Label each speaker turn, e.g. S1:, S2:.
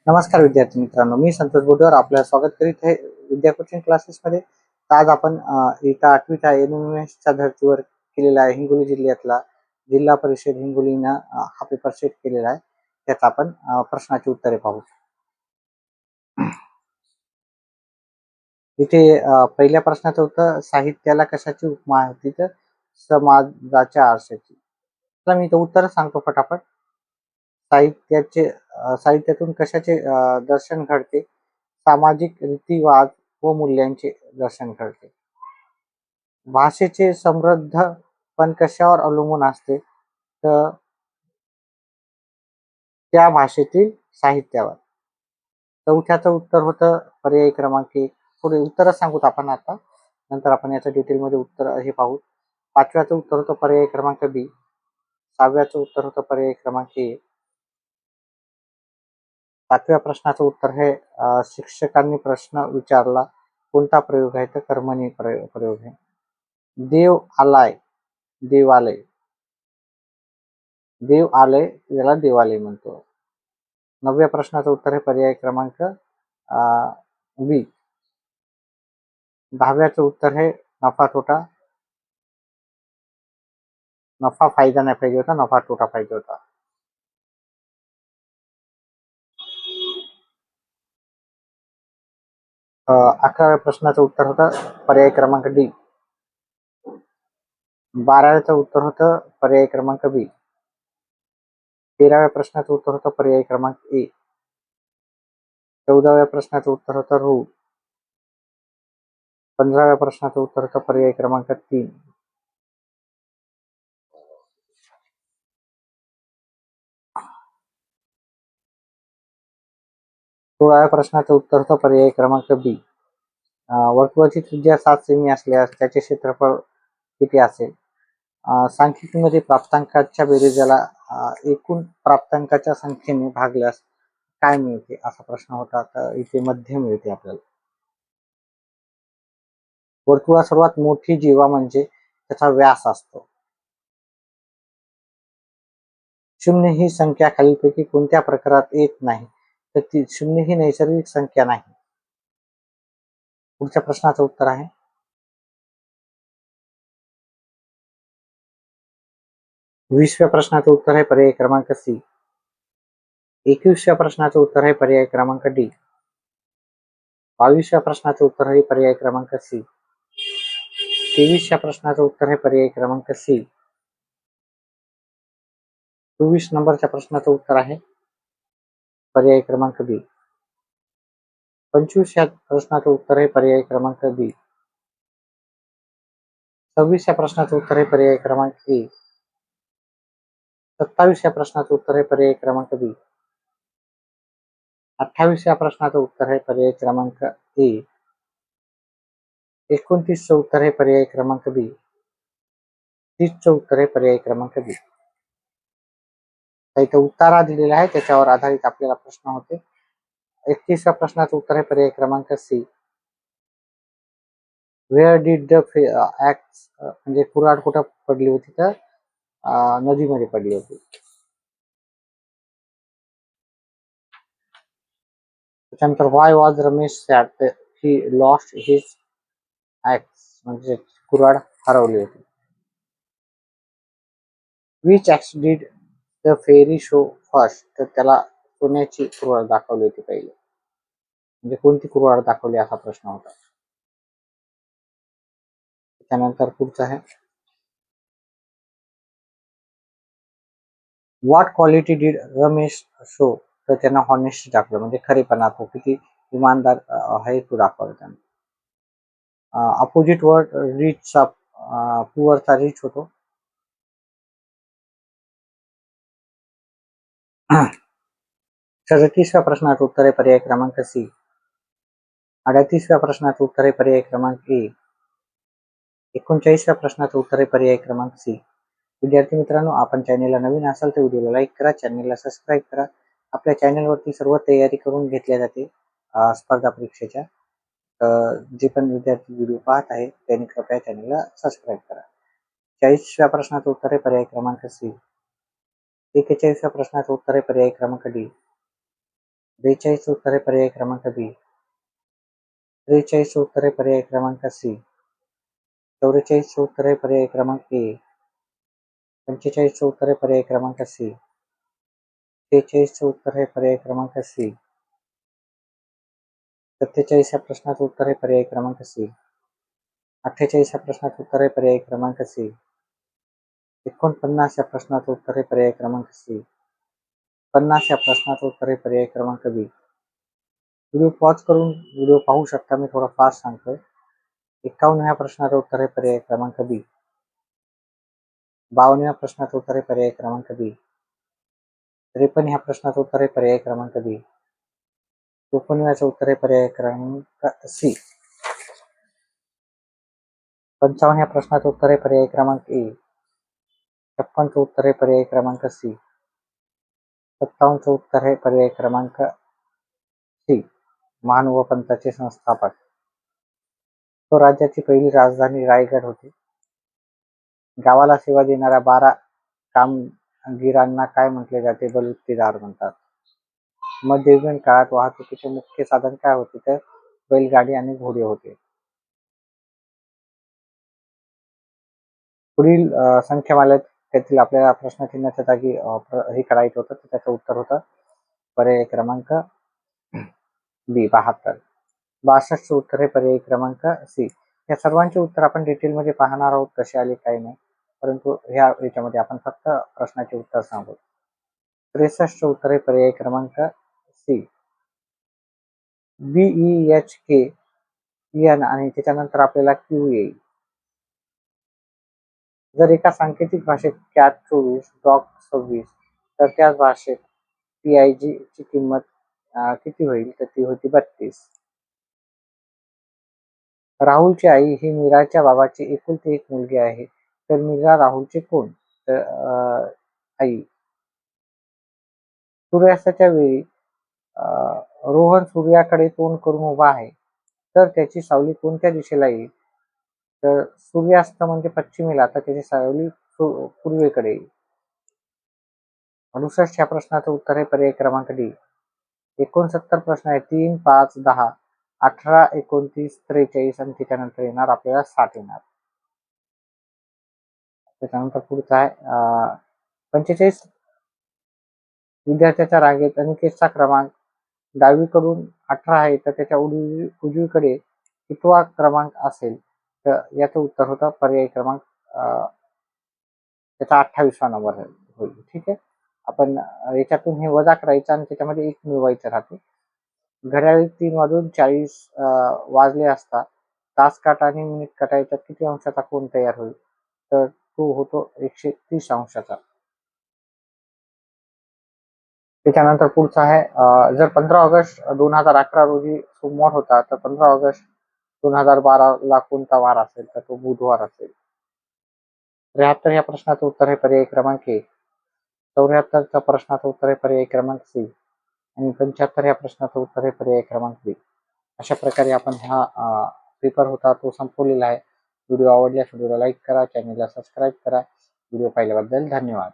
S1: नमस्कार विद्यार्थी मित्रांनो, मी संतोष बोडवर आपलं स्वागत करीत आहे विद्या कोचिंग क्लासेसमध्ये. तर आज आपण इयत्ता 8वीच्या एनएमएसच्या धर्तीवर केलेला आहे हिंगोली जिल्ह्यातला जिल्हा परिषद हिंगोलीनं हा पेपर सेट केलेला आहे. त्यात आपण प्रश्नाची उत्तरे पाहू. इथे पहिल्या प्रश्नाचं उत्तर, साहित्याला कशाची उपमा होती? तर समाजाच्या आरशाची. तर मी इथं उत्तर सांगतो फटाफट. साहित्यातून कशाचे दर्शन घडते? सामाजिक रीतिवाद व मूल्यांचे दर्शन घडते. भाषेचे समृद्ध पण कशावर अवलंबून असते? तर त्या भाषेतील साहित्यावर. चौथ्याचं उत्तर होतं पर्याय क्रमांक 1. पुढे उत्तर सांगूत आपण आता, नंतर आपण याचं डिटेलमध्ये उत्तर हे पाहू. 5व्याचं उत्तर होतं पर्याय क्रमांक बी. 6व्याचं उत्तर होतं पर्याय क्रमांक ए. 7व्या प्रश्नाचं उत्तर हे शिक्षकांनी प्रश्न विचारला कोणता प्रयोग आहे? तर कर्मणी प्रयोग आहे. देव आलाय, देवालय. देव आलय याला देवालय म्हणतो. 9व्या प्रश्नाचं उत्तर आहे पर्याय क्रमांक बी. 10व्याचं उत्तर आहे नफा तोटा. नफा फायदा नाही पाहिजे होता, नफा तोटा पाहिजे होता. अ 11व्या प्रश्नाचं उत्तर होतं पर्याय क्रमांक डी. 12व्याचं उत्तर होतं पर्याय क्रमांक बी. 13व्या प्रश्नाचं उत्तर होतं पर्याय क्रमांक ए. 14व्या प्रश्नाचं उत्तर होतं रू. 15व्या प्रश्नाचं उत्तर होतं पर्याय क्रमांक 3. 16व्या प्रश्नाचं उत्तर होतं पर्याय क्रमांक बी. वर्तुळाची त्रिज्या 7 सेमी असल्यास त्याचे क्षेत्रफळ किती असेल? सांख्यिकीमध्ये प्राप्तांकाच्या बेरीजाला एकूण प्राप्तांकाच्या संख्येने भागल्यास काय मिळते? असा प्रश्न होता. तर इथे मध्य मिळते आपल्याला. वर्तुळात सर्वात मोठी जीवा म्हणजे त्याचा व्यास असतो. 0 ही संख्या खालीलपैकी कोणत्या प्रकारात येत नाही? तर ती 0 ही नैसर्गिक संख्या नाही. पुढच्या प्रश्नाचं उत्तर आहे 20व्या प्रश्नाचं उत्तर आहे पर्याय क्रमांक सी. 21व्या प्रश्नाचं उत्तर आहे पर्याय क्रमांक डी. 22व्या प्रश्नाचं उत्तर आहे पर्याय क्रमांक सी. 23व्या प्रश्नाचं उत्तर आहे पर्याय क्रमांक सी. 24 नंबरच्या प्रश्नाचं उत्तर आहे पर्याय क्रमांक बी. 25व्या प्रश्नाचं उत्तर आहे पर्याय क्रमांक बी. 26व्या प्रश्नाचं उत्तर आहे पर्याय क्रमांक ए. 27व्या प्रश्नाचं उत्तर आहे पर्याय क्रमांक बी. 28व्या प्रश्नाचं उत्तर आहे पर्याय क्रमांक ए. 29चं उत्तर आहे पर्याय क्रमांक बी. 30चं उत्तर आहे पर्याय क्रमांक बी. इथं उत्तरा दिलेला आहे, त्याच्यावर आधारित आपल्याला प्रश्न होते. 31व्या प्रश्नाचं उत्तर आहे पर्याय क्रमांक C. Where did the axe म्हणजे कुऱ्हाड कुठं पडली होती? तर नदीमध्ये पडली होती. त्याच्यानंतर why was Ramesh sad he lost his axe म्हणजे कुऱ्हाड हरवली होती. Which axe did the fairy show first? तर त्याला सोन्याची कुऱ्हाड दाखवली होती पहिले. म्हणजे कोणती कुऱ्हाड दाखवली असा प्रश्न होता. त्यानंतर पुढचं आहे what quality did Ramesh show? तर त्यांना हॉनेस्टी दाखवलं, म्हणजे खरेपणा, तो किती इमानदार आहे तो दाखवला त्यांना. अपोजिट वर्ड रिचचा पुअरचा रिच होतो. 37व्या प्रश्नाचं उत्तर आहे पर्याय क्रमांक सी. 38व्या प्रश्नाचं उत्तर आहे पर्याय क्रमांक ए. 39व्या प्रश्नाचं उत्तर आहे पर्याय क्रमांक सी. विद्यार्थी मित्रांनो, आपण चॅनेलला नवीन असाल तर व्हिडिओला लाईक करा, चॅनेलला सबस्क्राईब करा. आपल्या चॅनेलवरती सर्व तयारी करून घेतल्या जाते स्पर्धा परीक्षेच्या. जे पण विद्यार्थी व्हिडिओ पाहत आहे त्यांनी कृपया चॅनेलला सबस्क्राईब करा. 40व्या प्रश्नाचं उत्तर आहे पर्याय क्रमांक सी. 41व्या प्रश्नाचं उत्तर आहे पर्याय क्रमांक डी. 42 उत्तरे पर्याय क्रमांक बी. 43 उत्तरे पर्याय क्रमांक सी. 44 उत्तरे पर्याय क्रमांक ए. 45 उत्तरे पर्याय क्रमांक सी. 43 उत्तरे पर्याय क्रमांक सी. 47 या प्रश्नाचं उत्तर आहे पर्याय क्रमांक सी. 48 या प्रश्नाचं उत्तर आहे पर्याय क्रमांक सी. 49 या प्रश्नाचं उत्तर आहे पर्याय क्रमांक सी. 50 या प्रश्नाचं उत्तर आहे पर्याय क्रमांक बी. व्हिडिओ पॉज करून व्हिडिओ पाहू शकता, मी थोडा फास्ट सांगतोय. 51 या प्रश्नाचं उत्तर आहे पर्याय क्रमांक बी. 52 या प्रश्नाचं उत्तर आहे पर्याय क्रमांक बी. 53 ह्या प्रश्नाचं उत्तर आहे पर्याय क्रमांक बी. 54 उत्तर आहे पर्याय क्रमांक सी. 55 या प्रश्नाचं उत्तर आहे पर्याय क्रमांक ए. 56 उत्तर आहे पर्याय क्रमांक सी. 57 उत्तर आहे पर्याय क्रमांक सी. महानुभाव पंथाचे संस्थापक. तो राज्याची पहिली राजधानी रायगड होती. गावाला सेवा देणाऱ्या 12 कामगिरांना काय म्हटले जाते? बलुतेदार म्हणतात. मध्ययुगीन काळात वाहतुकीचे मुख्य साधन काय होते? तर बैलगाडी आणि घोडे होते. पुढील संख्यामालेत त्यातील आपल्याला प्रश्नचिन्हाच्या जागी हे करायचं होतं, तर त्याचं उत्तर होतं पर्याय क्रमांक बी 72. 62 उत्तर आहे पर्याय क्रमांक सी. या सर्वांचे उत्तर आपण डिटेलमध्ये पाहणार आहोत, कसे आले काही नाही, परंतु ह्या याच्यामध्ये आपण फक्त प्रश्नाचे उत्तर सांगू. 63 उत्तर आहे पर्याय क्रमांक सी. BEHKN आणि त्याच्यानंतर आपल्याला क्यू येईल. जर एका सांकेतिक भाषेत कॅट 24 डॉग 26 तर त्याच भाषेत PIG ची किंमत किती होईल? तर ती होती 32. राहुलची आई ही मीराच्या बाबाची एकुलती एक मुलगी आहे, तर मीरा राहुलचे कोण? तर आई. सूर्यास्ताच्या वेळी रोहन सूर्याकडे तोंड करून उभा आहे, तर त्याची सावली कोणत्या दिशेला येईल? तर सूर्यास्त म्हणजे पश्चिमेला, तर त्याची सावली पूर्वेकडे येईल. 68 या प्रश्नाचं उत्तर आहे पर्याय क्रमांक डी. 69 प्रश्न आहे. 3, 5, 10, 18, 29, 43 आणि त्याच्यानंतर येणार आपल्याला 60 येणार. त्याच्यानंतर पुढचा आहे 45 विद्यार्थ्याच्या रांगेत अनिकेतचा क्रमांक डावीकडून 18 आहे, तर त्याच्या उजवीकडे कितवा क्रमांक असेल? तर याचं उत्तर होतं पर्याय क्रमांक त्याचा 28वा नंबर होईल. ठीक आहे, आपण याच्यातून हे वजा करायचं आणि त्याच्यामध्ये 1 मिळवायचं राहते. घड्याळी 3:40 वाजले असता तास काटा आणि मिनिट काटा याच्यात किती अंशाचा कोन तयार होईल? तर तो होतो 130 अंशाचा. त्याच्यानंतर पुढचा आहे जर 15 ऑगस्ट 2011 रोजी सोमवार होता, तर 15 ऑगस्ट 2012 ला कोणता वार असेल? तर तो बुधवार असेल. 73 या प्रश्नाचं उत्तर आहे पर्याय क्रमांक ए. 74 प्रश्नाचं उत्तर आहे पर्याय क्रमांक सी. आणि 75 या प्रश्नाचं उत्तर आहे पर्याय क्रमांक बी. अशा प्रकारे आपण हा पेपर होता तो संपवलेला आहे. व्हिडिओ आवडल्यास व्हिडिओला लाईक करा, चॅनलला सबस्क्राईब करा. व्हिडिओ पाहिल्याबद्दल धन्यवाद.